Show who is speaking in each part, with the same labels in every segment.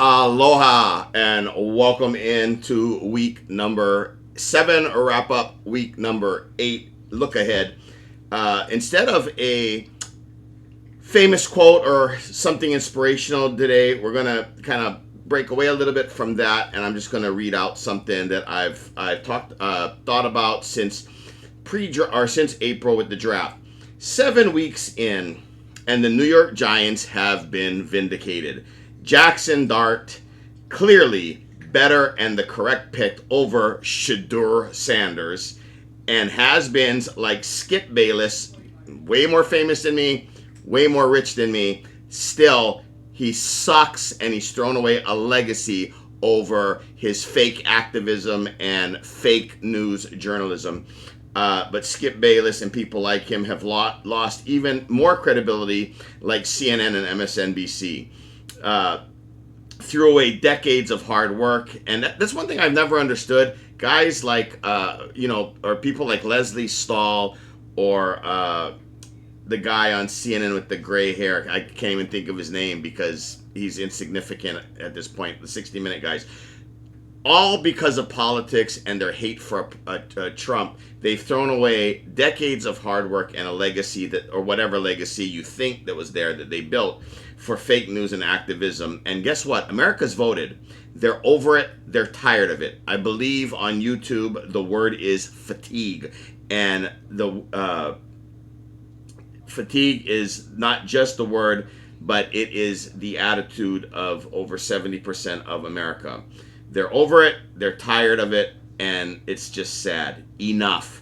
Speaker 1: Aloha and welcome into week number 7, wrap up week number 8, look ahead. Instead of a famous quote or something inspirational today, we're going to kind of break away a little bit from that, and I'm just going to read out something that I've thought about since April with the draft. 7 weeks in, and the New York Giants have been vindicated. Jackson Dart, clearly better and the correct pick over Shedeur Sanders, and has-beens like Skip Bayless, way more famous than me, way more rich than me. Still, he sucks, and he's thrown away a legacy over his fake activism and fake news journalism. But Skip Bayless and people like him have lost even more credibility, like CNN and MSNBC. Threw away decades of hard work, and that's one thing I've never understood. Guys like, or people like Leslie Stahl, or the guy on CNN with the gray hair. I can't even think of his name because he's insignificant at this point. The 60-minute guys. All because of politics and their hate for Trump, they've thrown away decades of hard work and a legacy or whatever legacy you think that was there that they built for fake news and activism. And guess what? America's voted. They're over it. They're tired of it. I believe on YouTube the word is fatigue, and the fatigue is not just the word, but it is the attitude of over 70% of America. They're over it, they're tired of it, and it's just sad. Enough.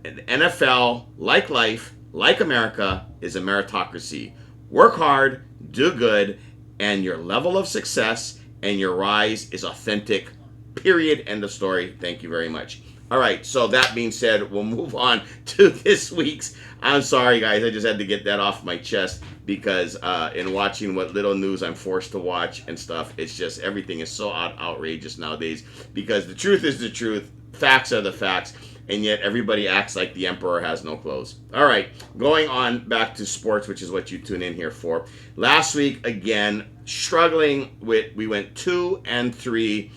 Speaker 1: And the NFL, like life, like America, is a meritocracy. Work hard, do good, and your level of success and your rise is authentic. Period. End of story. Thank you very much. All right, so that being said, we'll move on to this week's. I'm sorry, guys. I just had to get that off my chest because in watching what little news I'm forced to watch and stuff, it's just everything is so outrageous nowadays because the truth is the truth. Facts are the facts. And yet everybody acts like the emperor has no clothes. All right, going on back to sports, which is what you tune in here for. Last week, again, struggling with, we went 2-3.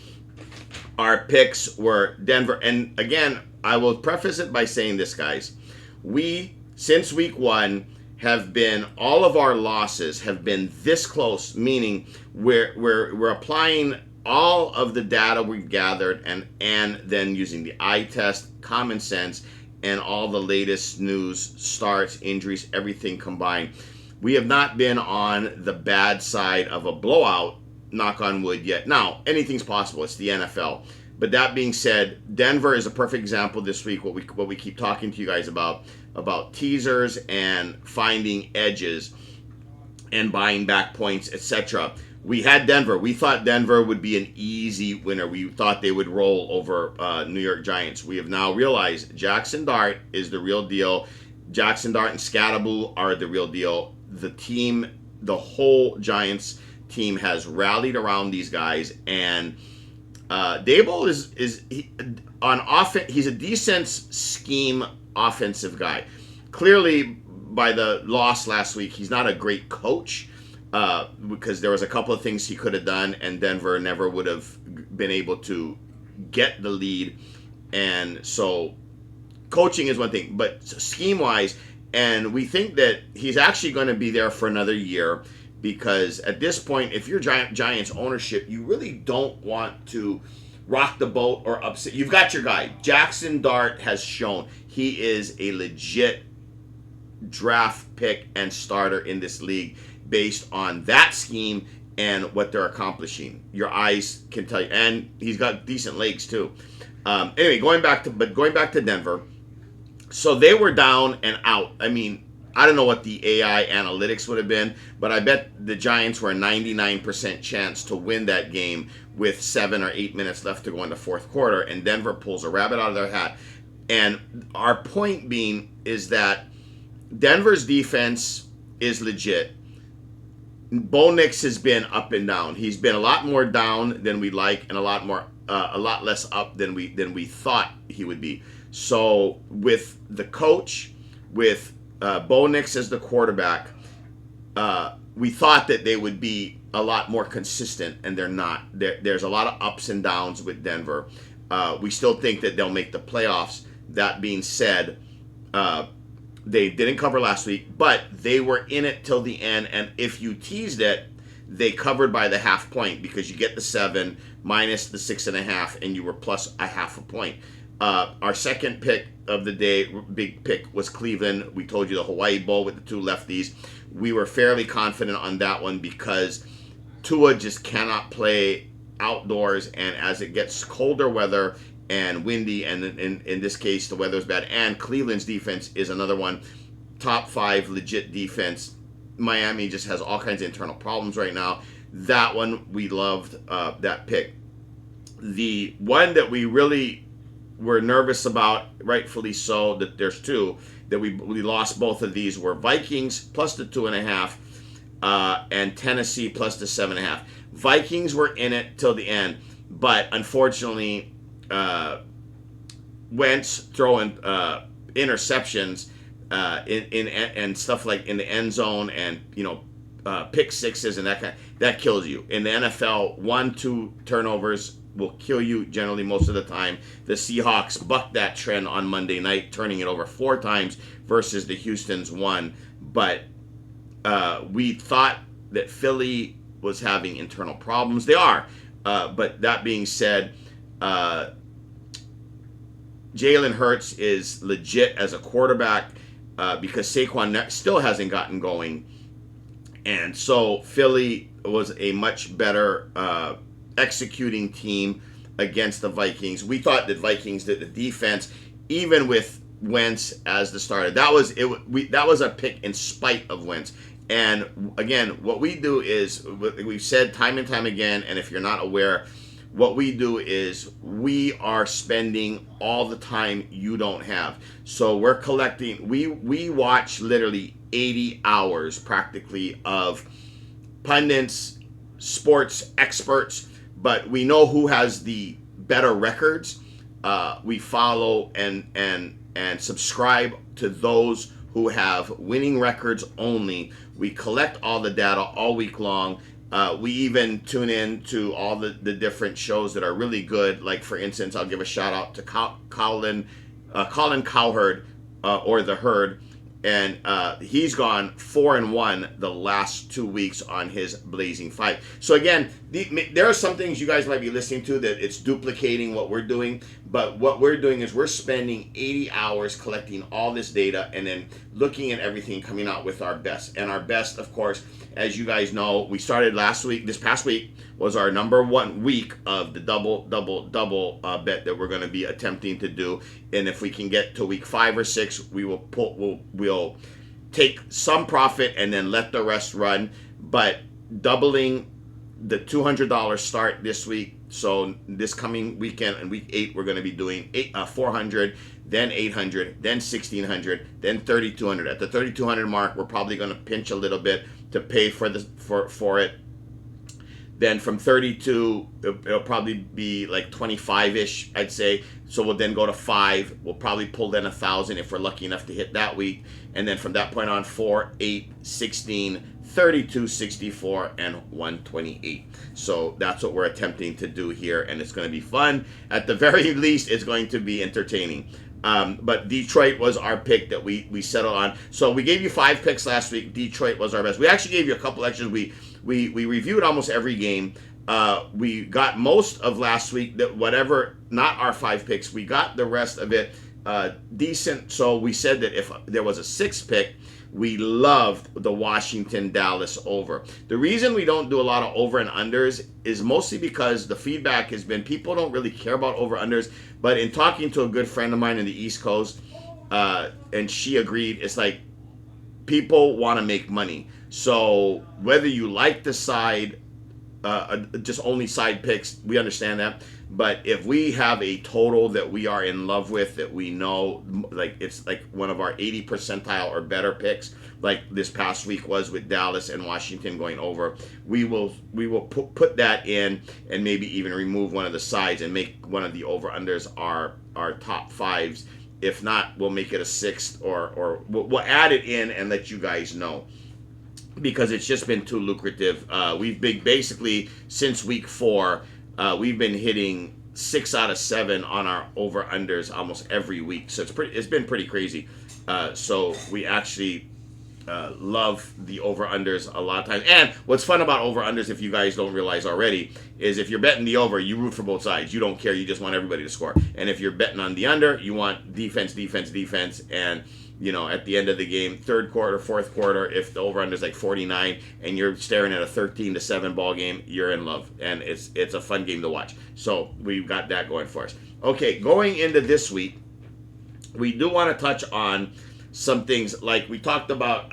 Speaker 1: Our picks were Denver. And again, I will preface it by saying this, guys. We, since week 1, have been, all of our losses have been this close, meaning we're applying all of the data we've gathered and then using the eye test, common sense, and all the latest news, starts, injuries, everything combined. We have not been on the bad side of a blowout, knock on wood, yet. Now, anything's possible. It's the NFL. But that being said, Denver is a perfect example this week, what we keep talking to you guys about teasers and finding edges and buying back points, etc. We had Denver. We thought Denver would be an easy winner. We thought they would roll over New York Giants. We have now realized Jackson Dart is the real deal. Jackson Dart and Scatteraboo are the real deal. The team, the whole Giants team has rallied around these guys, and Daboll is on offense. He's a decent scheme offensive guy. Clearly, by the loss last week, he's not a great coach. Because there was a couple of things he could have done, and Denver never would have been able to get the lead. And so coaching is one thing, but scheme-wise, and we think that he's actually going to be there for another year because at this point, if you're Giants ownership, you really don't want to rock the boat or upset. You've got your guy. Jackson Dart has shown he is a legit draft pick and starter in this league based on that scheme and what they're accomplishing. Your eyes can tell you, and he's got decent legs too. Anyway, going back to Denver. So they were down and out. I mean, I don't know what the AI analytics would have been, but I bet the Giants were a 99% chance to win that game with 7 or 8 minutes left to go in the fourth quarter, and Denver pulls a rabbit out of their hat. And our point being is that Denver's defense is legit. Bo Nix has been up and down. He's been a lot more down than we like, and a lot less up than we thought he would be. So with the coach, with Bo Nix as the quarterback, we thought that they would be a lot more consistent, and they're not. There's a lot of ups and downs with Denver. We still think that they'll make the playoffs. That being said, they didn't cover last week, but they were in it till the end. And if you teased it, they covered by the half point because you get the 7 minus the 6.5, and you were plus a half a point. Our second pick of the day, big pick, was Cleveland. We told you the Hawaii Bowl with the two lefties. We were fairly confident on that one because Tua just cannot play outdoors, and as it gets colder weather and windy, and in this case the weather's bad, and Cleveland's defense is another one, top 5 legit defense. Miami just has all kinds of internal problems right now. That one, we loved that pick. The one that we really were nervous about, rightfully so, that there's two, that we lost both of these, were Vikings plus the 2.5 and Tennessee plus the 7.5. Vikings were in it till the end, but unfortunately, Wentz throwing interceptions and stuff like in the end zone, and pick sixes and that kills you in the NFL. 1-2 turnovers will kill you generally most of the time. The Seahawks bucked that trend on Monday night, turning it over 4 times versus the Houston's 1. But we thought that Philly was having internal problems. They are. But that being said, Jalen Hurts is legit as a quarterback because Saquon still hasn't gotten going. And so Philly was a much better executing team against the Vikings. We thought that Vikings did the defense, even with Wentz as the starter. That was it. That was a pick in spite of Wentz. And again, what we do is, we've said time and time again, and if you're not aware, what we do is we are spending all the time you don't have. So we're collecting, we watch literally 80 hours practically of pundits, sports experts, but we know who has the better records. We follow and subscribe to those who have winning records only. We collect all the data all week long. We even tune in to all the different shows that are really good. Like, for instance, I'll give a shout out to Colin Cowherd, or The Herd. And he's gone 4-1 the last 2 weeks on his Blazing 5. So again, there are some things you guys might be listening to that it's duplicating what we're doing. But what we're doing is we're spending 80 hours collecting all this data and then looking at everything, coming out with our best. And our best, of course, as you guys know, we started last week. This past week was our number 1 week of the double bet that we're going to be attempting to do. And if we can get to week 5 or 6, we'll take some profit and then let the rest run. But doubling the $200 start this week. So this coming weekend, in week 8, we're going to be doing 400, then 800, then 1600, then 3200. At the 3200 mark, we're probably going to pinch a little bit to pay for it. Then from 32, it'll probably be like 25-ish, I'd say. So we'll then go to 5. We'll probably pull then 1,000 if we're lucky enough to hit that week. And then from that point on, 4, 8, 16, 32, 64, and 128. So that's what we're attempting to do here, and it's going to be fun. At the very least, it's going to be entertaining. But Detroit was our pick that we settled on. So we gave you 5 picks last week. Detroit was our best. We actually gave you a couple extras. We reviewed almost every game. We got most of last week, that whatever, not our 5 picks, we got the rest of it decent. So we said that if there was a 6th pick, we loved the Washington-Dallas over. The reason we don't do a lot of over and unders is mostly because the feedback has been people don't really care about over-unders. But in talking to a good friend of mine in the East Coast, and she agreed, it's like people want to make money. So whether you like the side, just only side picks, we understand that. But if we have a total that we are in love with, that we know, like it's like one of our 80 percentile or better picks, like this past week was with Dallas and Washington going over, we will put that in and maybe even remove one of the sides and make one of the over-unders our top 5s. If not, we'll make it a 6th, or we'll add it in and let you guys know. because it's just been too lucrative. We've been basically since week 4, we've been hitting 6 out of 7 on our over unders almost every week. So it's been pretty crazy. So we actually love the over unders a lot of times. And what's fun about over unders, if you guys don't realize already, is if you're betting the over, you root for both sides. You don't care. You just want everybody to score. And if you're betting on the under, you want defense, defense, defense, and at the end of the game, third quarter, fourth quarter, if the over under is like 49 and you're staring at a 13-7 ball game, you're in love, and it's a fun game to watch. So we've got that going for us. Okay, going into this week, we do want to touch on some things like we talked about.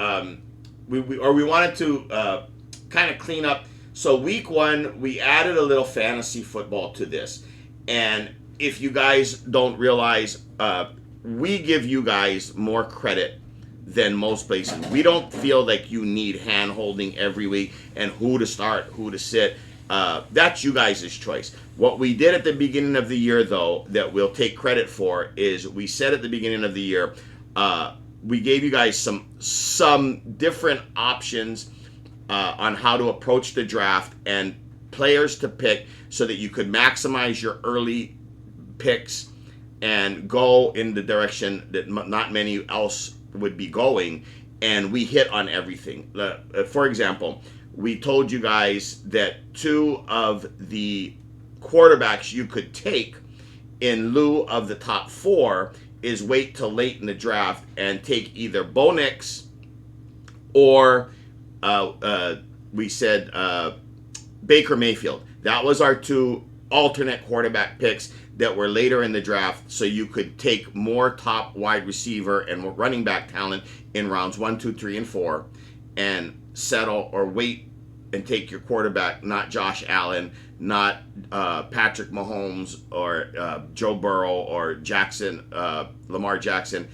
Speaker 1: We wanted to kind of clean up. So week 1, we added a little fantasy football to this, and if you guys don't realize, we give you guys more credit than most places. We don't feel like you need hand holding every week and who to start, who to sit. That's you guys' choice. What we did at the beginning of the year, though, that we'll take credit for, is we said at the beginning of the year, we gave you guys some different options on how to approach the draft and players to pick so that you could maximize your early picks and go in the direction that not many else would be going. And we hit on everything. For example, we told you guys that 2 of the quarterbacks you could take in lieu of the top 4 is wait till late in the draft and take either Bo Nix or we said Baker Mayfield. That was our 2 alternate quarterback picks that were later in the draft, so you could take more top wide receiver and running back talent in rounds 1, 2, 3, and 4, and settle or wait and take your quarterback, not Josh Allen, not Patrick Mahomes or Joe Burrow or Lamar Jackson,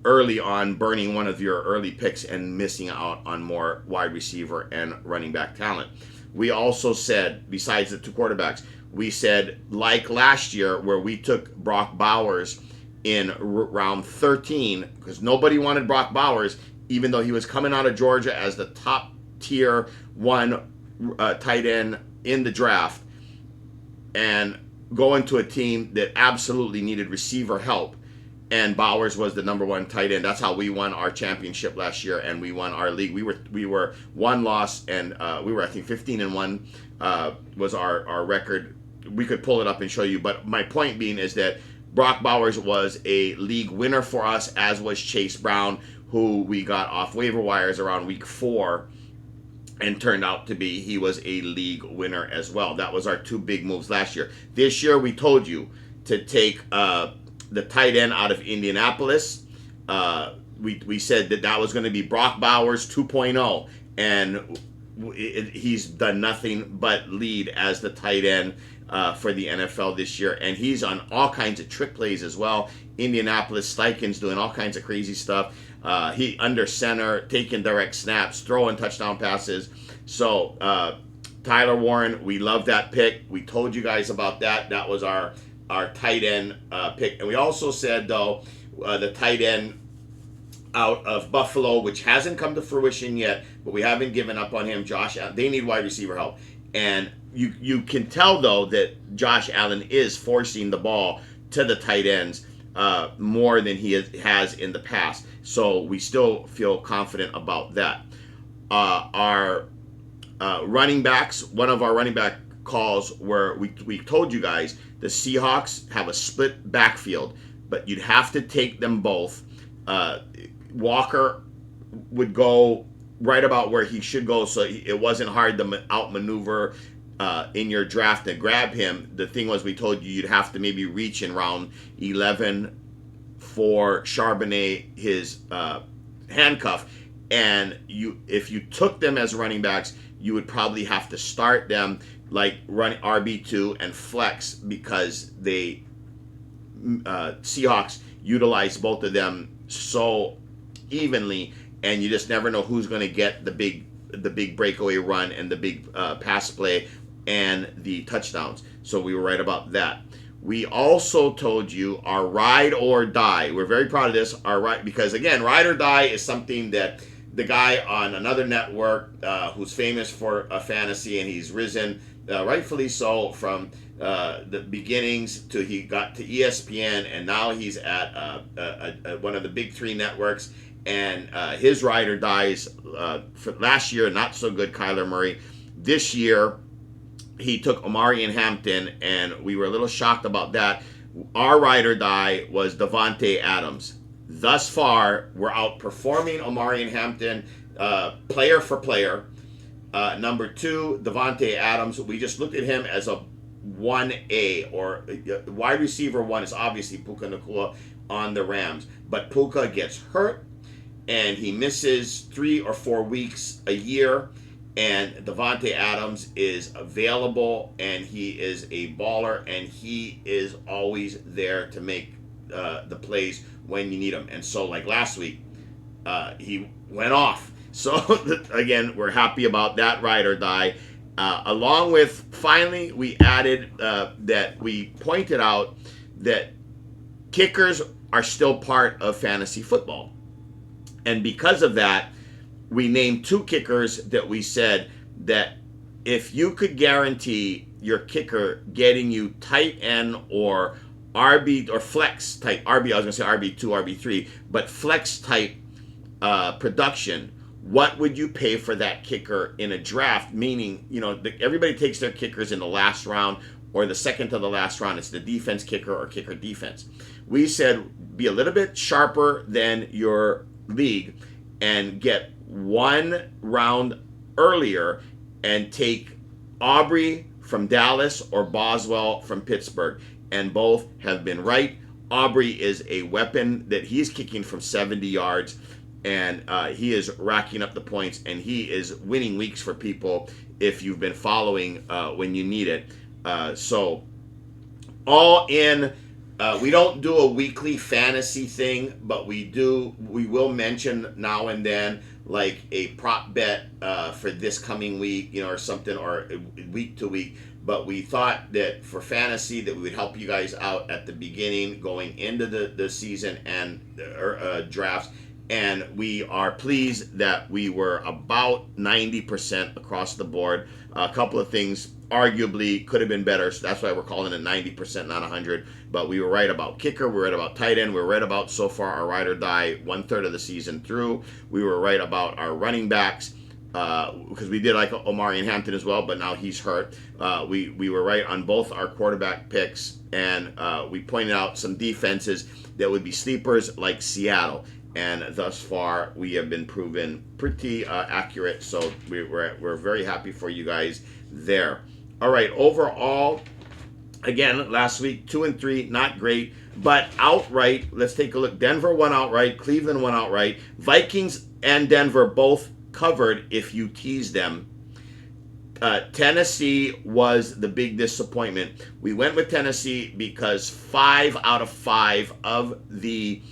Speaker 1: early on, burning one of your early picks and missing out on more wide receiver and running back talent. We also said, besides the 2 quarterbacks, we said, like last year, where we took Brock Bowers in round 13, because nobody wanted Brock Bowers, even though he was coming out of Georgia as the top tier 1 tight end in the draft, and going to a team that absolutely needed receiver help. And Bowers was the number 1 tight end. That's how we won our championship last year, and we won our league. We were 1 loss, and we were, I think, 15-1 was our record. We could pull it up and show you, but my point being is that Brock Bowers was a league winner for us, as was Chase Brown, who we got off waiver wires around week 4, and turned out to be, he was a league winner as well. That was our 2 big moves last year. This year, we told you to take the tight end out of Indianapolis. We said that was going to be Brock Bowers 2.0, and he's done nothing but lead as the tight end for the NFL this year, and he's on all kinds of trick plays as well. Indianapolis, Steichen's doing all kinds of crazy stuff. He under center, taking direct snaps, throwing touchdown passes. So Tyler Warren, we love that pick. We told you guys about that. That was our tight end pick. And we also said, though, the tight end out of Buffalo, which hasn't come to fruition yet, but we haven't given up on him, Josh Allen. They need wide receiver help. And you can tell, though, that Josh Allen is forcing the ball to the tight ends more than he has in the past. So we still feel confident about that. Our running backs, one of our running back calls where we told you guys the Seahawks have a split backfield, but you'd have to take them both. Walker would go right about where he should go, so it wasn't hard to outmaneuver in your draft to grab him. The thing was, we told you you'd have to maybe reach in round 11 for Charbonnet, his handcuff, and if you took them as running backs, you would probably have to start them like run RB2 and flex, because they Seahawks utilize both of them so evenly, and you just never know who's going to get the big breakaway run and the big pass play and the touchdowns. So we were right about that. We also told you our ride or die. We're very proud of this. Because again, ride or die is something that the guy on another network who's famous for fantasy, and he's risen, rightfully so, from the beginnings to he got to ESPN, and now he's at one of the big three networks. And his ride or dies for last year, not so good, Kyler Murray. This year, he took Omari and Hampton, and we were a little shocked about that. Our ride or die was Davante Adams. Thus far, we're outperforming Omari and Hampton player for player. Number two, Davante Adams. We just looked at him as a 1A, or wide receiver one is obviously Puka Nacua on the Rams. But Puka gets hurt, and he misses 3 or 4 weeks a year. And Davante Adams is available, and he is a baller, and he is always there to make the plays when you need him. And so, like last week, he went off. So, again, we're happy about that ride or die. Along with, finally, we added that we pointed out that kickers are still part of fantasy football. And because of that, we named 2 kickers that we said that if you could guarantee your kicker getting you tight end or RB or flex type RB, I was going to say RB2, RB3, but flex type production, what would you pay for that kicker in a draft? Meaning, everybody takes their kickers in the last round or the second to the last round. It's the defense kicker or kicker defense. We said be a little bit sharper than your league and get 1 round earlier and take Aubrey from Dallas or Boswell from Pittsburgh. And both have been right. Aubrey is a weapon that he's kicking from 70 yards, and he is racking up the points, and he is winning weeks for people if you've been following when you need it. So all in. We don't do a weekly fantasy thing, but we will mention now and then like a prop bet for this coming week, or something, or week to week. But we thought that for fantasy that we would help you guys out at the beginning going into the season and drafts. And we are pleased that we were about 90% across the board. A couple of things arguably could have been better, so that's why we're calling it 90%, not 100. But we were right about kicker, we were right about tight end, we were right about so far our ride or die 1/3 of the season through. We were right about our running backs because we did like Omari and Hampton as well, but now he's hurt. We were right on both our quarterback picks, and we pointed out some defenses that would be sleepers like Seattle. And thus far, we have been proven pretty accurate. So we're very happy for you guys there. All right, overall, again, last week, 2 and 3, not great. But outright, let's take a look. Denver won outright. Cleveland won outright. Vikings and Denver both covered if you tease them. Tennessee was the big disappointment. We went with Tennessee because 5 out of 5 of the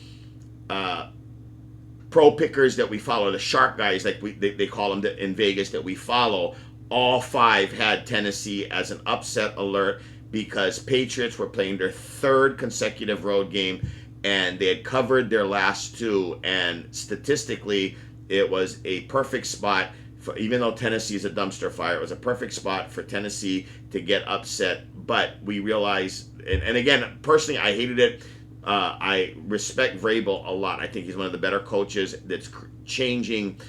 Speaker 1: pro pickers that we follow, the sharp guys like they call them in Vegas that we follow, all 5 had Tennessee as an upset alert because Patriots were playing their 3rd consecutive road game and they had covered their last 2, and statistically it was a perfect spot for, even though Tennessee is a dumpster fire, it was a perfect spot for Tennessee to get upset. But we realized, and again, personally I hated it. I respect Vrabel a lot. I think he's one of the better coaches that's changing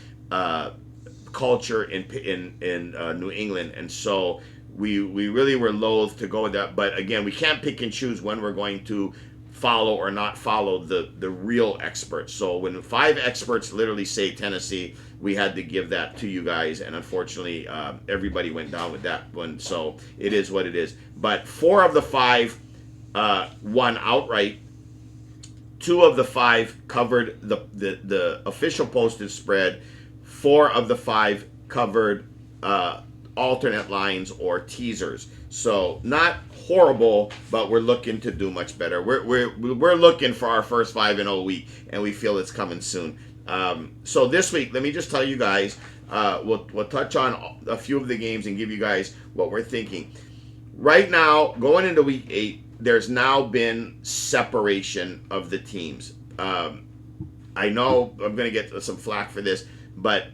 Speaker 1: culture in New England, and so we really were loath to go with that. But again, we can't pick and choose when we're going to follow or not follow the real experts. So when 5 experts literally say Tennessee, we had to give that to you guys, and unfortunately everybody went down with that one. So it is what it is. But 4 of the 5 won outright. 2 of the 5 covered the official posted spread. 4 of the 5 covered alternate lines or teasers. So not horrible, but we're looking to do much better. We're looking for our first 5-0 week, and we feel it's coming soon. So this week, let me just tell you guys, we'll touch on a few of the games and give you guys what we're thinking. Right now, going into week 8, there's now been separation of the teams. I know I'm going to get some flack for this, But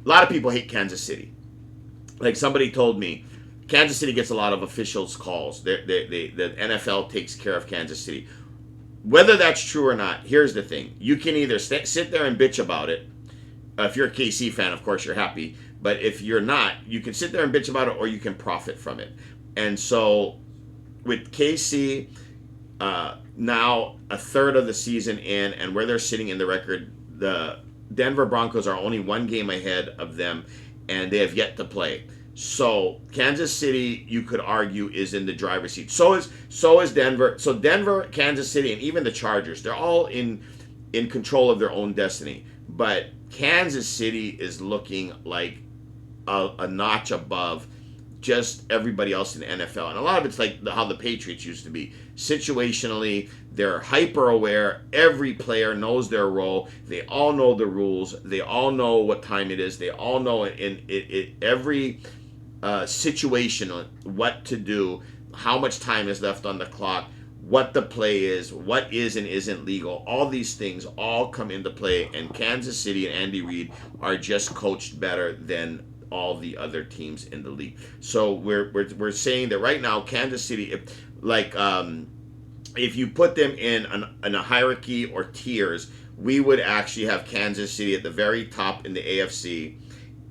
Speaker 1: a lot of people hate Kansas City. Like somebody told me, Kansas City gets a lot of officials calls. The NFL takes care of Kansas City. Whether that's true or not, here's the thing: you can either sit there and bitch about it. If you're a KC fan, of course you're happy. But if you're not, you can sit there and bitch about it, or you can profit from it. And so, with KC, now a third of the season in, and where they're sitting in the record, the Denver Broncos are only one game ahead of them, and they have yet to play. So Kansas City, you could argue, is in the driver's seat. So is Denver. So Denver, Kansas City, and even the Chargers, they're all in control of their own destiny. But Kansas City is looking like a notch above just everybody else in the NFL. And a lot of it's like how the Patriots used to be. Situationally, they're hyper aware. Every player knows their role. They all know the rules. They all know what time it is. They all know in every situation what to do, how much time is left on the clock, what the play is, what is and isn't legal. All these things all come into play, and Kansas City and Andy Reid are just coached better than all the other teams in the league. So we're saying that right now Kansas City, if you put them in a hierarchy or tiers, we would actually have Kansas City at the very top in the AFC.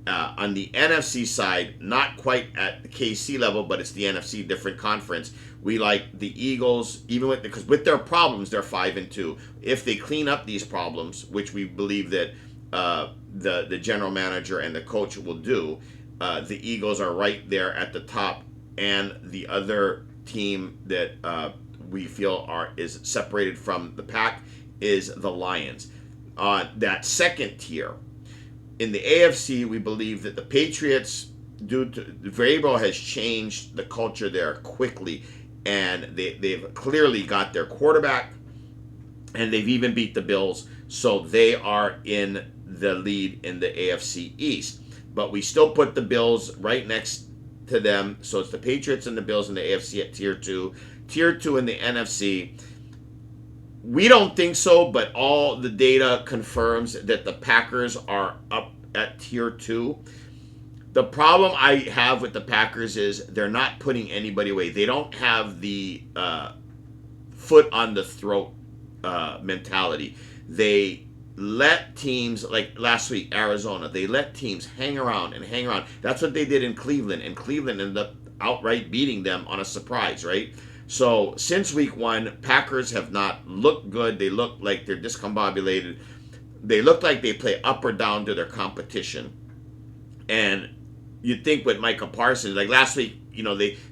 Speaker 1: On the NFC side, not quite at the KC level, but it's the NFC, different conference. We like the Eagles, even because with their problems, they're 5-2. If they clean up these problems, which we believe that the general manager and the coach will do, the Eagles are right there at the top, and the other team that we feel is separated from the pack is the Lions. On that second tier, in the AFC, we believe that the Patriots, due to Vrabel, has changed the culture there quickly, and they've clearly got their quarterback, and they've even beat the Bills, so they are in the lead in the AFC East. But we still put the Bills right next to them, so it's the Patriots and the Bills in the AFC at tier 2. Tier 2 in the NFC, we don't think so, but all the data confirms that the Packers are up at tier 2. The problem I have with the Packers is they're not putting anybody away. They don't have the foot on the throat mentality. They let teams, like last week, Arizona, they let teams hang around and hang around. That's what they did in Cleveland, and Cleveland ended up outright beating them on a surprise, right? So since week 1, Packers have not looked good. They look like they're discombobulated. They look like they play up or down to their competition. And you'd think with Micah Parsons, like last week,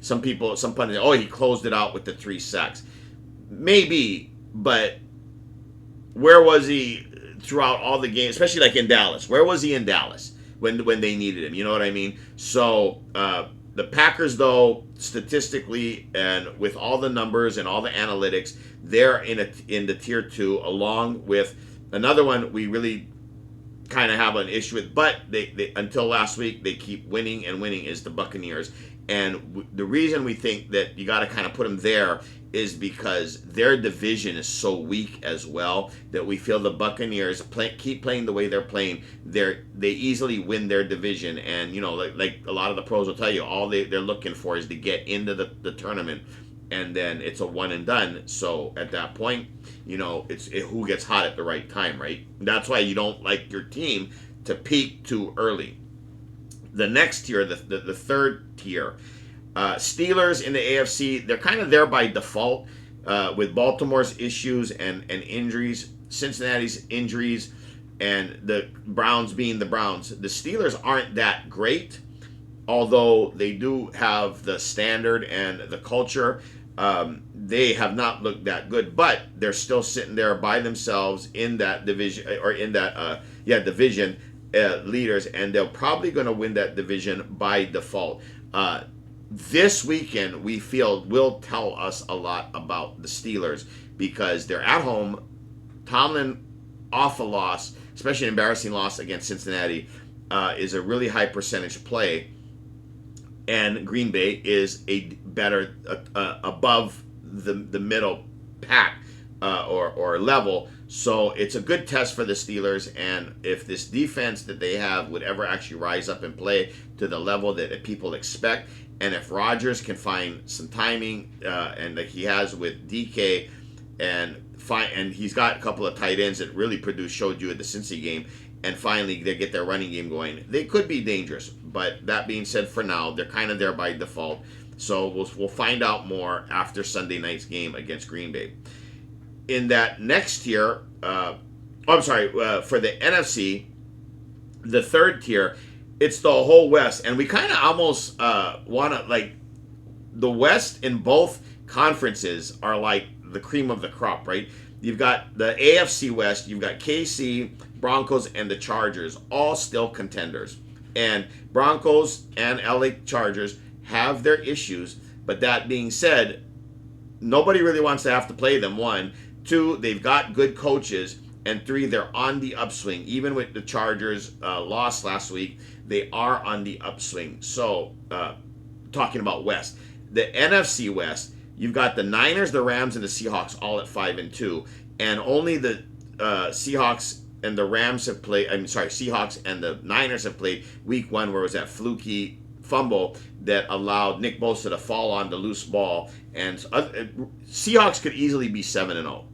Speaker 1: some pundits, he closed it out with the 3 sacks. Maybe, but where was he throughout all the games, especially like in Dallas? Where was he in Dallas when they needed him? You know what I mean? So the Packers, though, statistically and with all the numbers and all the analytics, they're in the tier 2, along with another one we really kind of have an issue with, but they until last week they keep winning and winning, is the Buccaneers. And the reason we think that you got to kind of put them there is because their division is so weak as well, that we feel the Buccaneers keep playing the way they're playing. They easily win their division, and like a lot of the pros will tell you, all they're looking for is to get into the tournament, and then it's a one and done. So at that point, it's who gets hot at the right time, right? That's why you don't like your team to peak too early. The next tier, the third tier, Steelers in the AFC, they're kind of there by default with Baltimore's issues and injuries, Cincinnati's injuries, and the Browns being the Browns. The Steelers aren't that great, although they do have the standard and the culture. They have not looked that good, but they're still sitting there by themselves in that division, or in that division leaders, and they're probably going to win that division by default. This weekend, we feel, will tell us a lot about the Steelers, because they're at home. Tomlin, off a loss, especially an embarrassing loss against Cincinnati, is a really high percentage play, and Green Bay is a better above the middle pack or level. So it's a good test for the Steelers, and if this defense that they have would ever actually rise up and play to the level that people expect, and if Rodgers can find some timing, and like he has with DK, and he's got a couple of tight ends that really produced, showed you at the Cincy game, and finally they get their running game going, they could be dangerous. But that being said, for now they're kind of there by default. So we'll find out more after Sunday night's game against Green Bay. In that next tier, for the NFC, the third tier, it's the whole West, and we kind of almost want to, like, the West in both conferences are like the cream of the crop, right? You've got the AFC West, you've got KC, Broncos, and the Chargers, all still contenders. And Broncos and LA Chargers have their issues, but that being said, nobody really wants to have to play them. One. Two, they've got good coaches. And three, they're on the upswing. Even with the Chargers' loss last week, they are on the upswing. So, talking about West, the NFC West, you've got the Niners, the Rams, and the Seahawks all at 5-2, and only the Seahawks and the Rams have played. Seahawks and the Niners have played Week 1, where it was that fluky fumble that allowed Nick Bosa to fall on the loose ball, and Seahawks could easily be 7-0.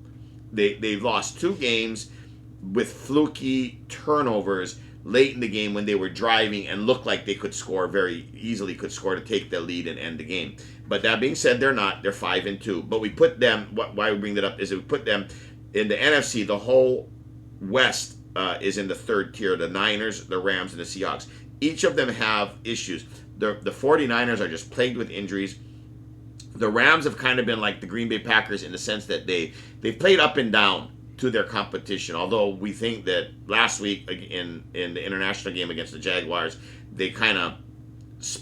Speaker 1: They've lost 2 games with fluky turnovers late in the game when they were driving and looked like they could score, very easily could score to take the lead and end the game. But that being said, they're not. They're 5-2. But we put them, why we bring that up is that we put them in the NFC. The whole West is in the third tier, the Niners, the Rams, and the Seahawks. Each of them have issues. The 49ers are just plagued with injuries. The Rams have kind of been like the Green Bay Packers in the sense that they've played up and down to their competition. Although we think that last week in the international game against the Jaguars, they kind of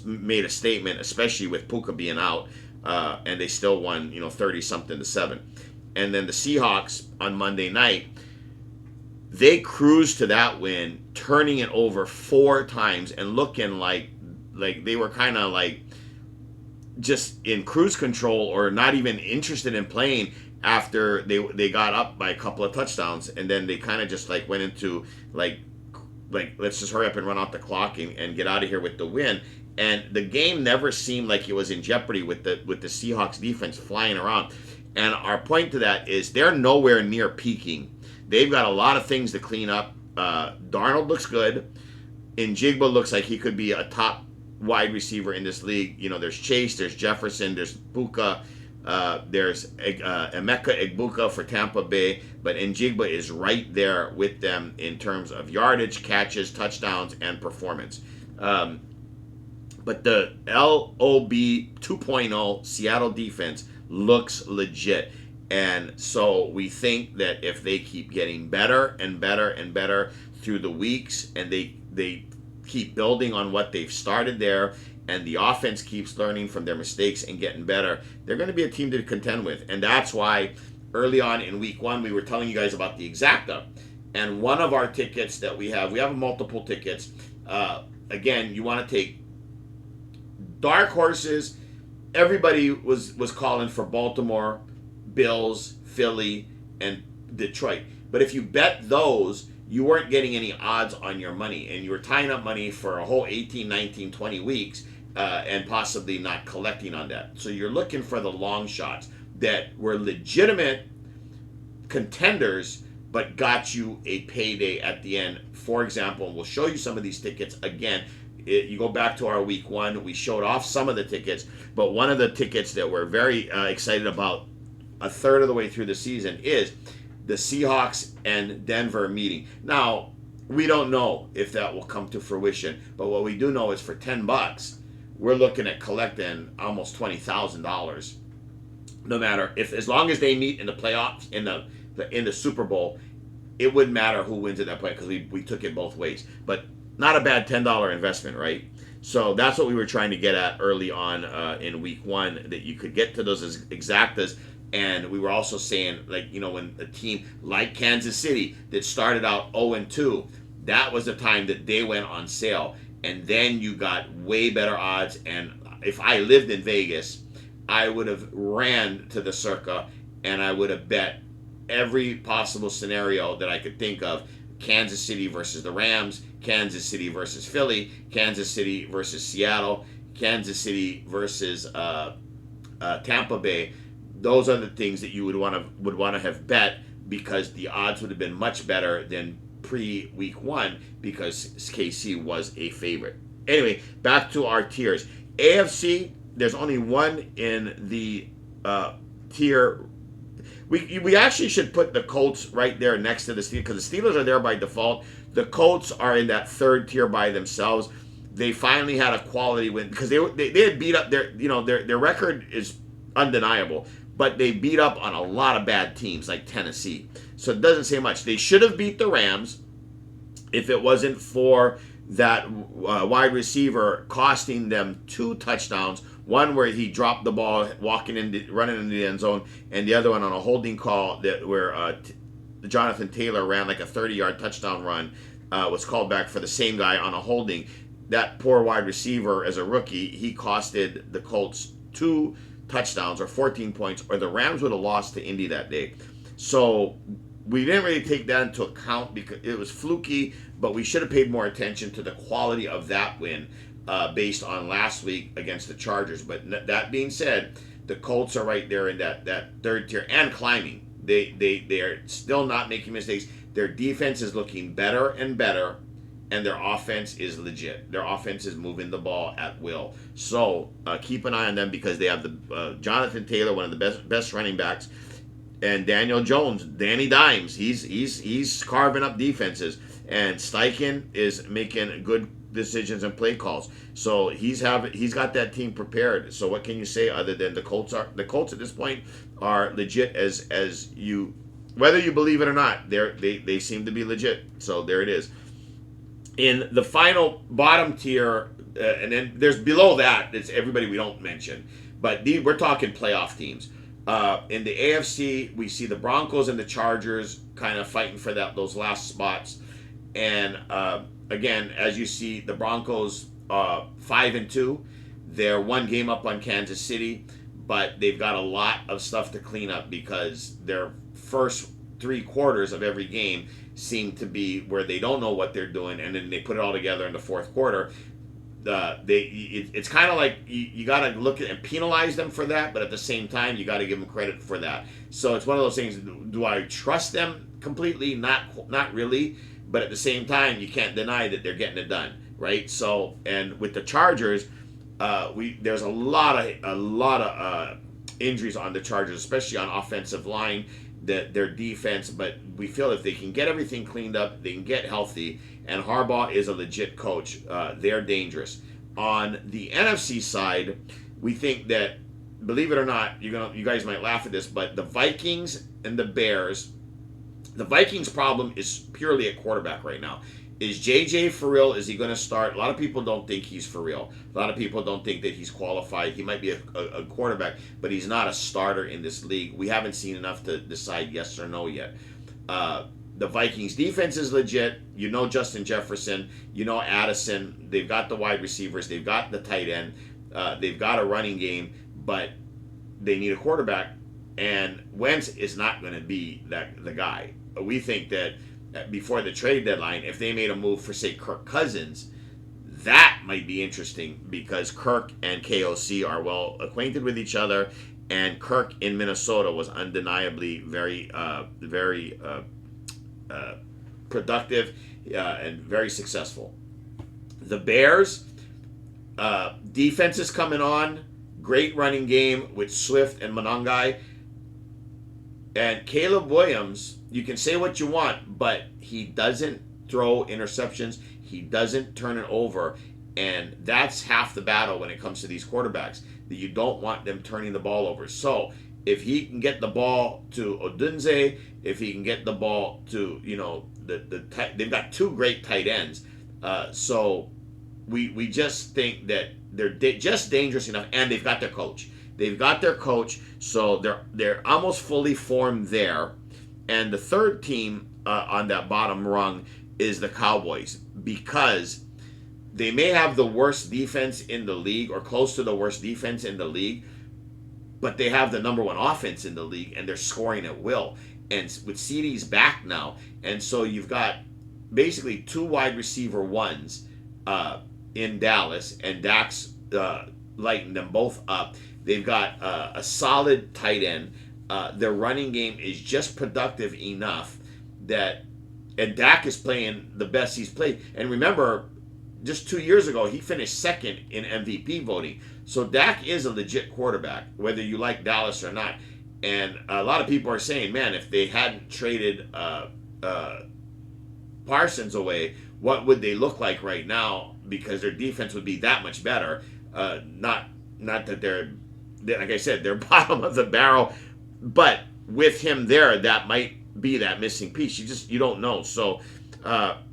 Speaker 1: made a statement, especially with Puka being out, and they still won 30-something to 7. And then the Seahawks on Monday night, they cruised to that win, turning it over 4 times and looking like they were kind of like just in cruise control or not even interested in playing after they got up by a couple of touchdowns, and then they kind of just like went into like let's just hurry up and run out the clock and get out of here with the win. And the game never seemed like it was in jeopardy with the Seahawks defense flying around. And our point to that is they're nowhere near peaking. They've got a lot of things to clean up. Darnold looks good. Njigba looks like he could be a top wide receiver in this league. There's Chase, there's Jefferson, there's Puka, there's Emeka Egbuka for Tampa Bay, but Njigba is right there with them in terms of yardage, catches, touchdowns, and performance. But the LOB 2.0 Seattle defense looks legit. And so we think that if they keep getting better and better and better through the weeks, and they keep building on what they've started there, and the offense keeps learning from their mistakes and getting better, they're going to be a team to contend with. And that's why early on in week 1, we were telling you guys about the Exacta. And one of our tickets that we have multiple tickets. Again, you want to take dark horses. Everybody was calling for Baltimore, Bills, Philly, and Detroit. But if you bet those, you weren't getting any odds on your money, and you were tying up money for a whole 18, 19, 20 weeks and possibly not collecting on that. So you're looking for the long shots that were legitimate contenders but got you a payday at the end. For example, and we'll show you some of these tickets again. You go back to our week 1, we showed off some of the tickets, but one of the tickets that we're very excited about a third of the way through the season is the Seahawks and Denver meeting. Now, we don't know if that will come to fruition, but what we do know is for $10, we're looking at collecting almost $20,000. No matter as long as they meet in the playoffs, in the Super Bowl, it wouldn't matter who wins at that point because we took it both ways. But not a bad $10 investment, right? So that's what we were trying to get at early on in week 1, that you could get to those Exactas. And we were also saying, when a team like Kansas City that started out 0-2, that was the time that they went on sale. And then you got way better odds. And if I lived in Vegas, I would have ran to the Circa and I would have bet every possible scenario that I could think of. Kansas City versus the Rams, Kansas City versus Philly, Kansas City versus Seattle, Kansas City versus Tampa Bay. Those are the things that you would want to have bet, because the odds would have been much better than pre-week 1, because KC was a favorite. Anyway, back to our tiers. AFC, there's only one in the tier. We actually should put the Colts right there next to the Steelers, because the Steelers are there by default. The Colts are in that third tier by themselves. They finally had a quality win, because they had beat up their record is undeniable, but they beat up on a lot of bad teams like Tennessee. So it doesn't say much. They should have beat the Rams if it wasn't for that wide receiver costing them 2 touchdowns. One where he dropped the ball running into the end zone, and the other one on a holding call where Jonathan Taylor ran like a 30-yard touchdown run, was called back for the same guy on a holding. That poor wide receiver, as a rookie, he costed the Colts 2 touchdowns or 14 points, or the Rams would have lost to Indy that day. So we didn't really take that into account because it was fluky, but we should have paid more attention to the quality of that win based on last week against the Chargers. But that being said, the Colts are right there in that third tier and climbing. They are still not making mistakes. Their defense is looking better and better, and their offense is legit. Their offense is moving the ball at will. So keep an eye on them, because they have the Jonathan Taylor, one of the best running backs, and Daniel Jones, Danny Dimes. He's carving up defenses, and Steichen is making good decisions and play calls. So he's got that team prepared. So what can you say other than the Colts at this point are legit as you, whether you believe it or not, they seem to be legit. So there it is. In the final bottom tier, and then there's below that, it's everybody we don't mention, but we're talking playoff teams. In the AFC, we see the Broncos and the Chargers kind of fighting for those last spots. And again, as you see, the Broncos 5-2. They're 1 game up on Kansas City, but they've got a lot of stuff to clean up, because their first 3 quarters of every game seem to be where they don't know what they're doing, and then they put it all together in the fourth quarter. It's kind of like you got to look at and penalize them for that, but at the same time, you got to give them credit for that. So it's one of those things. Do I trust them completely? Not really. But at the same time, you can't deny that they're getting it done, right? So, and with the Chargers, there's a lot of injuries on the Chargers, especially on offensive line, their defense. But we feel if they can get everything cleaned up, they can get healthy. And Harbaugh is a legit coach. They're dangerous. On the NFC side, we think that, believe it or not, you guys might laugh at this, but the Vikings and the Bears. The Vikings' problem is purely at quarterback right now. Is JJ for real? Is he going to start? A lot of people don't think he's for real. A lot of people don't think that he's qualified. He might be a quarterback, but he's not a starter in this league. We haven't seen enough to decide yes or no yet. The Vikings' defense is legit. You know Justin Jefferson. You know Addison. They've got the wide receivers. They've got the tight end. They've got a running game, but they need a quarterback. And Wentz is not going to be the guy. We think that before the trade deadline, if they made a move for, say, Kirk Cousins, that might be interesting, because Kirk and KOC are well acquainted with each other, and Kirk in Minnesota was undeniably very productive and very successful. The Bears, defense is coming on, great running game with Swift and Monangai. And Caleb Williams, you can say what you want, but he doesn't throw interceptions. He doesn't turn it over. And that's half the battle when it comes to these quarterbacks, that you don't want them turning the ball over. So if he can get the ball to Odunze, if he can get the ball to, they've got 2 great tight ends. So we just think that they're just dangerous enough, and they've got their coach. So they're almost fully formed there. And the third team on that bottom rung is the Cowboys, because they may have the worst defense in the league, or close to the worst defense in the league, but they have the number 1 offense in the league, and they're scoring at will. and with CD's back now, and so you've got basically two wide receiver ones in Dallas, and Dak's lighting them both up. They've got a solid tight end. Their running game is just productive enough that, and Dak is playing the best he's played. And remember, just 2 years ago, he finished second in MVP voting. So Dak is a legit quarterback, whether you like Dallas or not. And a lot of people are saying, man, if they hadn't traded Parsons away, what would they look like right now? Because their defense would be that much better. Not that they're, like I said, they're bottom of the barrel, but with him there, that might be that missing piece. You don't know. So,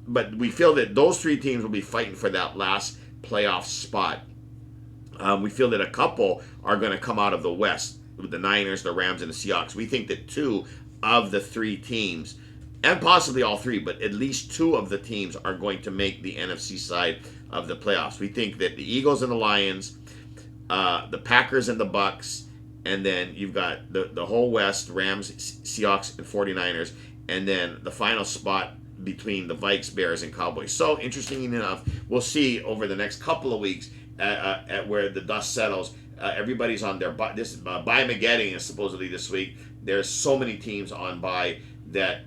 Speaker 1: but we feel that those three teams will be fighting for that last playoff spot. We feel that a couple are going to come out of the West, with the Niners, the Rams, and the Seahawks. We think that two of the three teams, and possibly all three, but at least two of the teams are going to make the NFC side of the playoffs. We think that the Eagles and the Lions, the Packers and the Bucks, and then you've got the whole West, Rams, Seahawks, and 49ers, and then the final spot between the Vikes, Bears, and Cowboys. So, interesting enough, we'll see over the next couple of weeks at where the dust settles. Everybody's on their bye. This Bye-Mageddon is supposedly this week. There's so many teams on bye that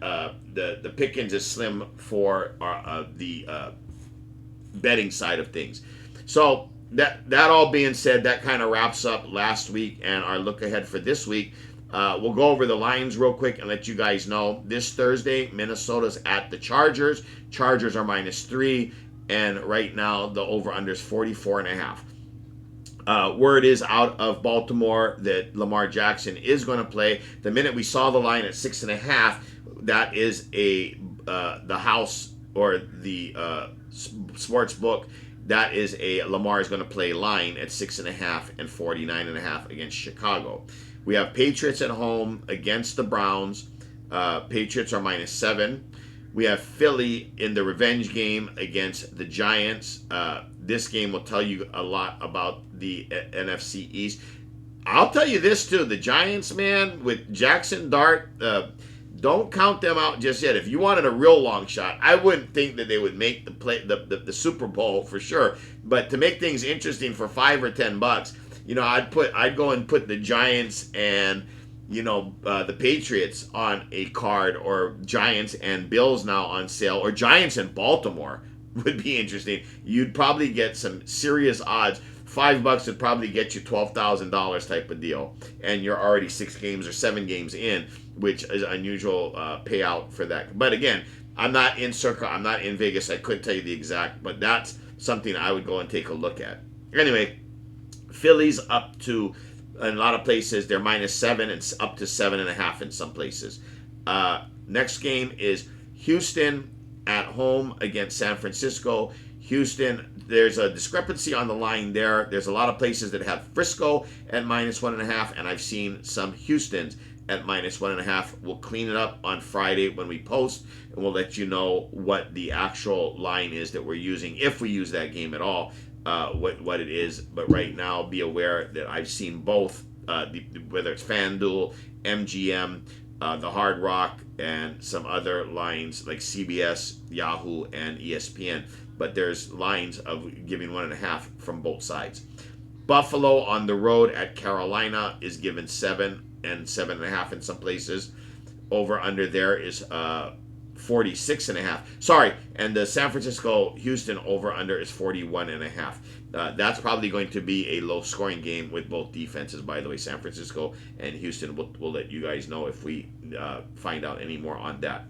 Speaker 1: the pickings is slim for the betting side of things. So that all being said, that kind of wraps up last week and our look ahead for this week. We'll go over the lines real quick and let you guys know. This Thursday, Minnesota's at the Chargers. Chargers are -3, and right now the over-under is 44.5. Word is out of Baltimore that Lamar Jackson is going to play. The minute we saw the line at 6.5, that is the house or the sports book. That is a Lamar is going to play line at 6.5 and 49.5 against Chicago. We have Patriots at home against the Browns. Patriots are -7. We have Philly in the revenge game against the Giants. This game will tell you a lot about the NFC East. I'll tell you this too: the Giants, man, with Jackson Dart, don't count them out just yet. If you wanted a real long shot, I wouldn't think that they would make the Super Bowl for sure. But to make things interesting for $5 or $10, I'd go and put the Giants and the Patriots on a card, or Giants and Bills now on sale, or Giants and Baltimore would be interesting. You'd probably get some serious odds. $5 would probably get you $12,000 type of deal, and you're already 6 games or 7 games in, which is unusual payout for that. But again, I'm not in Circa, I'm not in Vegas. I couldn't tell you the exact, but that's something I would go and take a look at. Anyway, Philly's up to, in a lot of places, they're -7 and up to 7.5 in some places. Next game is Houston at home against San Francisco. Houston, there's a discrepancy on the line there. There's a lot of places that have Frisco at -1.5, and I've seen some Houstons at -1.5. We'll clean it up on Friday when we post, and we'll let you know what the actual line is that we're using, if we use that game at all, what it is. But right now, be aware that I've seen both, whether it's FanDuel, MGM, the Hard Rock, and some other lines like CBS, Yahoo, and ESPN. But there's lines of giving 1.5 from both sides. Buffalo on the road at Carolina is given 7 and 7.5 in some places. Over under there is 46.5. Sorry, and the San Francisco Houston over under is 41.5. That's probably going to be a low scoring game with both defenses, by the way. San Francisco and Houston, we'll let you guys know if we find out any more on that.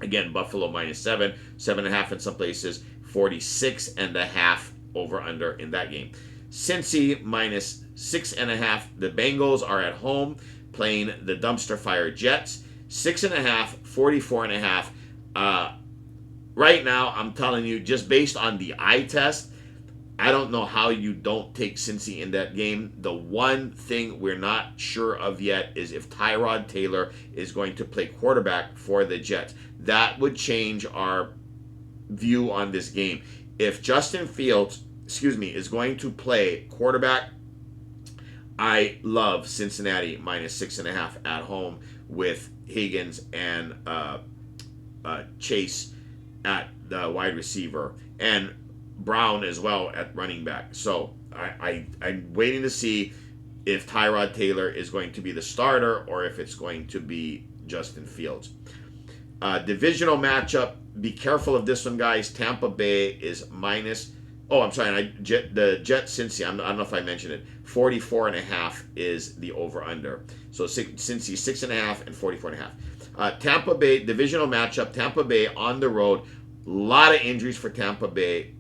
Speaker 1: Again, Buffalo -7, 7.5 in some places, 46.5 over under in that game. Cincy -6.5. The Bengals are at home playing the dumpster fire Jets. 6.5, 44.5. Right now, I'm telling you, just based on the eye test, I don't know how you don't take Cincy in that game. The one thing we're not sure of yet is if Tyrod Taylor is going to play quarterback for the Jets. That would change our view on this game. If Justin Fields, is going to play quarterback, I love Cincinnati -6.5 at home with Higgins and Chase at the wide receiver, and Brown as well at running back. So I'm waiting to see if Tyrod Taylor is going to be the starter or if it's going to be Justin Fields. Divisional matchup. Be careful of this one, guys. Tampa Bay is minus. Oh, I'm sorry. The Jets, Cincy. I don't know if I mentioned it. 44.5 is the over/under. So Cincy 6.5 and 44.5. Tampa Bay divisional matchup. Tampa Bay on the road. A lot of injuries for Tampa Bay.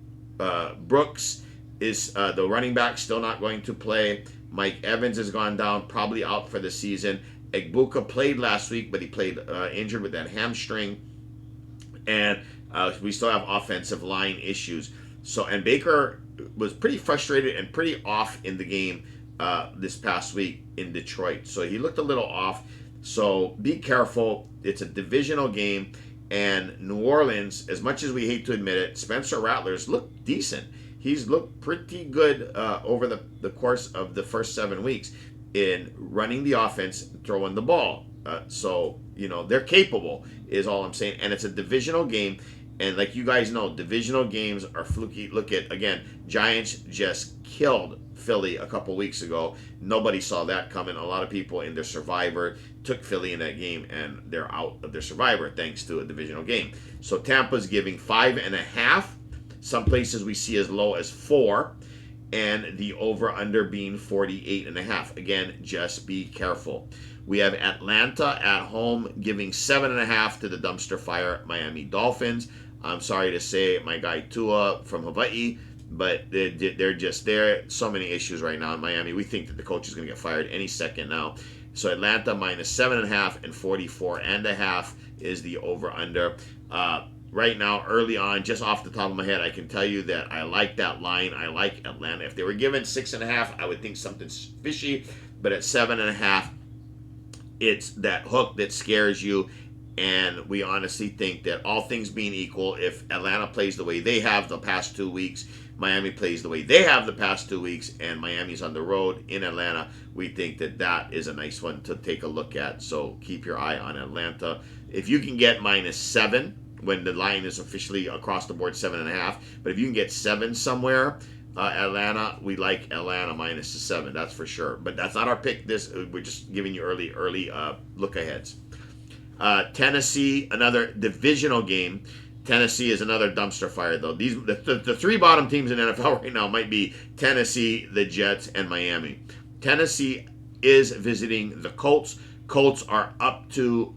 Speaker 1: Brooks is the running back, still not going to play. Mike Evans has gone down, probably out for the season. Egbuka played last week, but he played injured with that hamstring. And we still have offensive line issues. So, and Baker was pretty frustrated and pretty off in the game this past week in Detroit. So he looked a little off. So be careful. It's a divisional game. And New Orleans, as much as we hate to admit it, Spencer Rattler's looked decent. He's looked pretty good over the course of the first 7 weeks in running the offense, throwing the ball. So, they're capable, is all I'm saying. And it's a divisional game. And like you guys know, divisional games are fluky. Look at, again, Giants just killed Philly a couple weeks ago. Nobody saw that coming. A lot of people in their Survivor took Philly in that game, and they're out of their Survivor thanks to a divisional game. So Tampa's giving 5.5. Some places we see as low as 4. And the over-under being 48.5. Again, just be careful. We have Atlanta at home giving 7.5 to the dumpster fire Miami Dolphins. I'm sorry to say, my guy Tua from Hawaii, but they're just there. So many issues right now in Miami. We think that the coach is going to get fired any second now. So Atlanta minus 7.5 and 44.5 is the over/under. Right now, early on, just off the top of my head, I can tell you that I like that line. I like Atlanta. If they were given 6.5, I would think something's fishy. But at 7.5, it's that hook that scares you. And we honestly think that all things being equal, if Atlanta plays the way they have the past 2 weeks, Miami plays the way they have the past 2 weeks, and Miami's on the road in Atlanta, we think that that is a nice one to take a look at. So keep your eye on Atlanta. If you can get minus 7, when the line is officially across the board 7.5, but if you can get 7 somewhere, Atlanta, we like Atlanta minus the 7, that's for sure. But that's not our pick. We're just giving you early look aheads. Tennessee, another divisional game. Tennessee is another dumpster fire, though. The 3 bottom teams in NFL right now might be Tennessee, the Jets, and Miami. Tennessee is visiting the Colts. Colts are up to,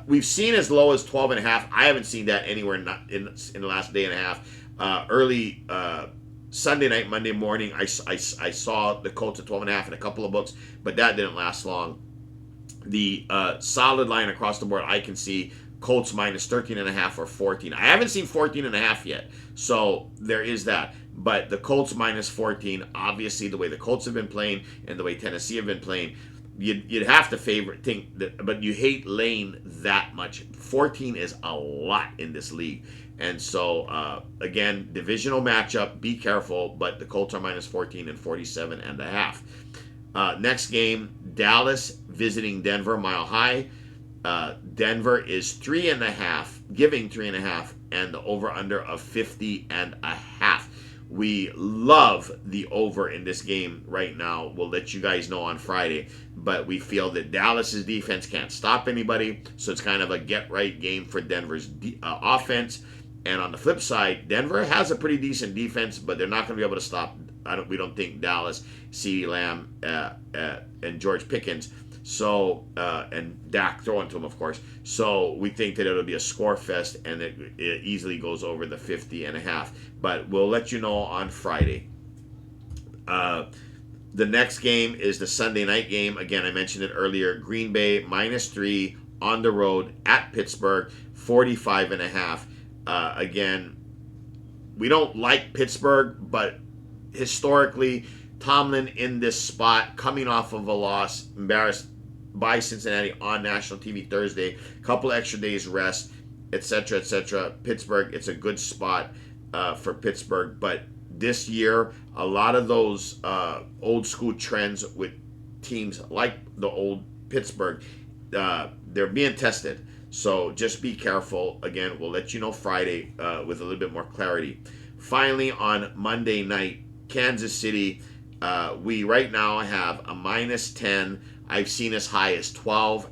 Speaker 1: we've seen as low as 12.5. I haven't seen that anywhere in the last day and a half. Early Sunday night, Monday morning, I saw the Colts at 12.5 in a couple of books, but that didn't last long. The solid line across the board, I can see Colts minus 13.5 or 14. I haven't seen 14.5 yet, so there is that. But the Colts minus 14, obviously the way the Colts have been playing and the way Tennessee have been playing, you'd have to think that, but you hate laying that much. 14 is a lot in this league. And so, again, divisional matchup, be careful, but the Colts are minus 14 and 47.5. Next game, Dallas visiting Denver, Mile High. Denver is 3.5, giving 3.5, and the over-under of 50.5. We love the over in this game right now. We'll let you guys know on Friday, but we feel that Dallas's defense can't stop anybody, so it's kind of a get-right game for Denver's offense. And on the flip side, Denver has a pretty decent defense, but they're not going to be able to stop. We don't think Dallas, CeeDee Lamb, and George Pickens. So, and Dak throwing to him, of course. So we think that it'll be a score fest, and it easily goes over the 50.5. But we'll let you know on Friday. The next game is the Sunday night game. Again, I mentioned it earlier. Green Bay minus 3 on the road at Pittsburgh, 45.5. Again, we don't like Pittsburgh, but historically, Tomlin in this spot, coming off of a loss, embarrassed by Cincinnati on national TV Thursday, couple extra days rest, etc., etc. Pittsburgh, it's a good spot for Pittsburgh, but this year, a lot of those old school trends with teams like the old Pittsburgh they're being tested. So just be careful. Again, we'll let you know Friday with a little bit more clarity. Finally, on Monday night, Kansas City, we right now have a -10. I've seen as high as 12,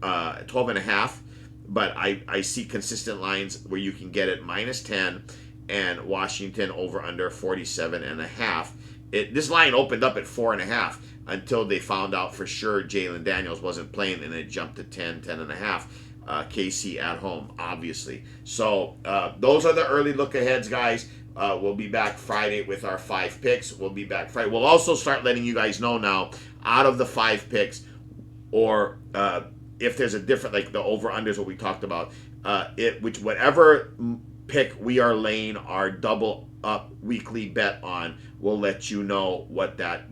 Speaker 1: 12 and a half, but I see consistent lines where you can get it -10, and Washington over under 47 and a half. This line opened up at 4.5 until they found out for sure Jalen Daniels wasn't playing, and it jumped to 10, 10 and a half. KC at home, obviously. So those are the early look aheads, guys. We'll be back Friday with our 5 picks. We'll be back Friday. We'll also start letting you guys know now, out of the 5 picks, or if there's a different, like the over-unders, what we talked about, whatever pick we are laying our double up weekly bet on, we'll let you know what that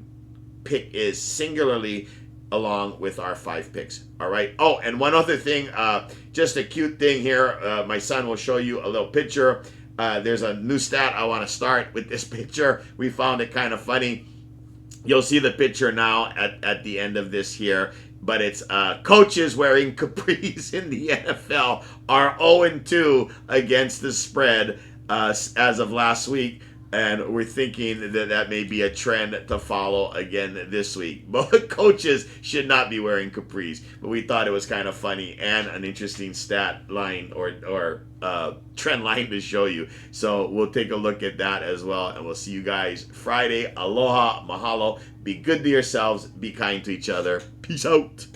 Speaker 1: pick is singularly along with our 5 picks. All right. Oh, and one other thing, just a cute thing here. My son will show you a little picture. There's a new stat. I want to start with this picture. We found it kind of funny. You'll see the picture now at the end of this here. But it's coaches wearing capris in the NFL are 0-2 against the spread as of last week. And we're thinking that may be a trend to follow again this week. But coaches should not be wearing capris. But we thought it was kind of funny and an interesting stat line or trend line to show you. So we'll take a look at that as well. And we'll see you guys Friday. Aloha, mahalo. Be good to yourselves. Be kind to each other. Peace out.